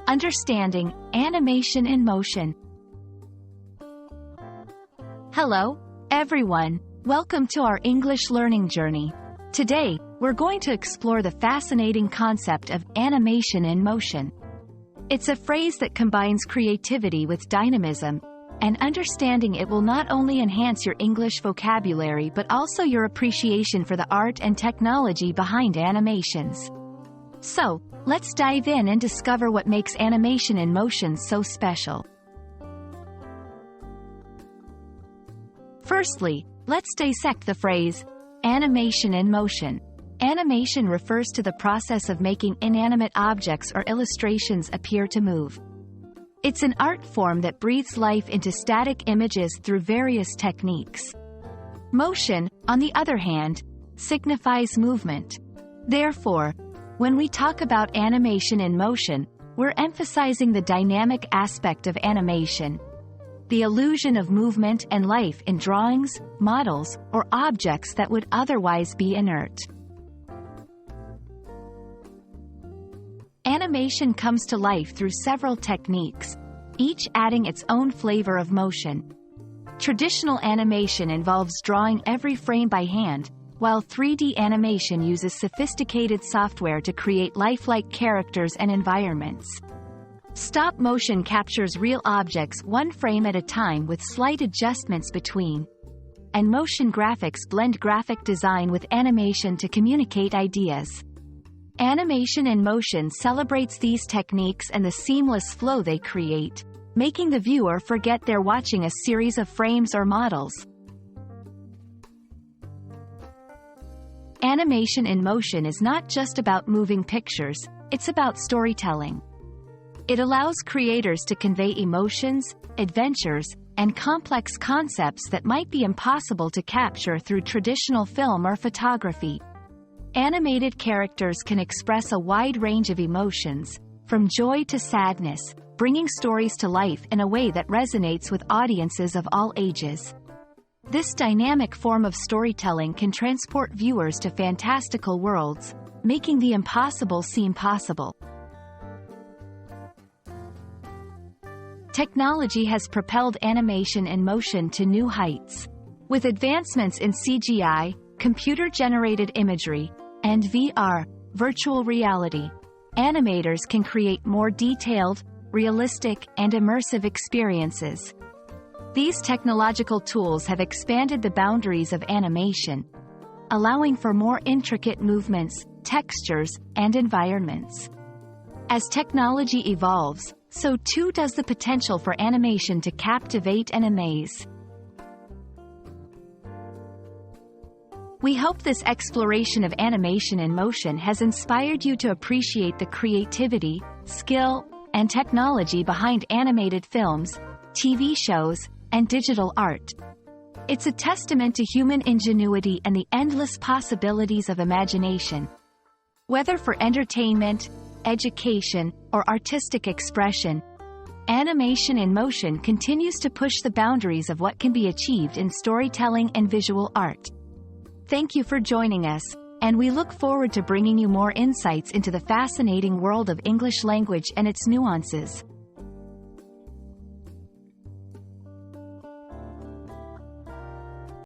Understanding animation in motion. Hello, everyone. Welcome to our English learning journey. Today, we're going to explore the fascinating concept of animation in motion. It's a phrase that combines creativity with dynamism, and understanding it will not only enhance your English vocabulary but also your appreciation for the art and technology behind animations. So, let's dive in and discover what makes animation in motion so special. Firstly, let's dissect the phrase, animation in motion. Animation refers to the process of making inanimate objects or illustrations appear to move. It's an art form that breathes life into static images through various techniques. Motion, on the other hand, signifies movement. Therefore, when we talk about animation in motion, we're emphasizing the dynamic aspect of animation, the illusion of movement and life in drawings, models, or objects that would otherwise be inert. Animation comes to life through several techniques, each adding its own flavor of motion. Traditional animation involves drawing every frame by hand, while 3D animation uses sophisticated software to create lifelike characters and environments. Stop motion captures real objects one frame at a time with slight adjustments between. And motion graphics blend graphic design with animation to communicate ideas. Animation in motion celebrates these techniques and the seamless flow they create, making the viewer forget they're watching a series of frames or models. Animation in motion is not just about moving pictures, it's about storytelling. It allows creators to convey emotions, adventures, and complex concepts that might be impossible to capture through traditional film or photography. Animated characters can express a wide range of emotions, from joy to sadness, bringing stories to life in a way that resonates with audiences of all ages. This dynamic form of storytelling can transport viewers to fantastical worlds, making the impossible seem possible. Technology has propelled animation in motion to new heights. With advancements in CGI, computer-generated imagery, and VR, virtual reality, animators can create more detailed, realistic, and immersive experiences. These technological tools have expanded the boundaries of animation, allowing for more intricate movements, textures, and environments. As technology evolves, so too does the potential for animation to captivate and amaze. We hope this exploration of animation in motion has inspired you to appreciate the creativity, skill, and technology behind animated films, TV shows, and digital art. It's a testament to human ingenuity and the endless possibilities of imagination. Whether for entertainment, education, or artistic expression, animation in motion continues to push the boundaries of what can be achieved in storytelling and visual art. Thank you for joining us, and we look forward to bringing you more insights into the fascinating world of English language and its nuances.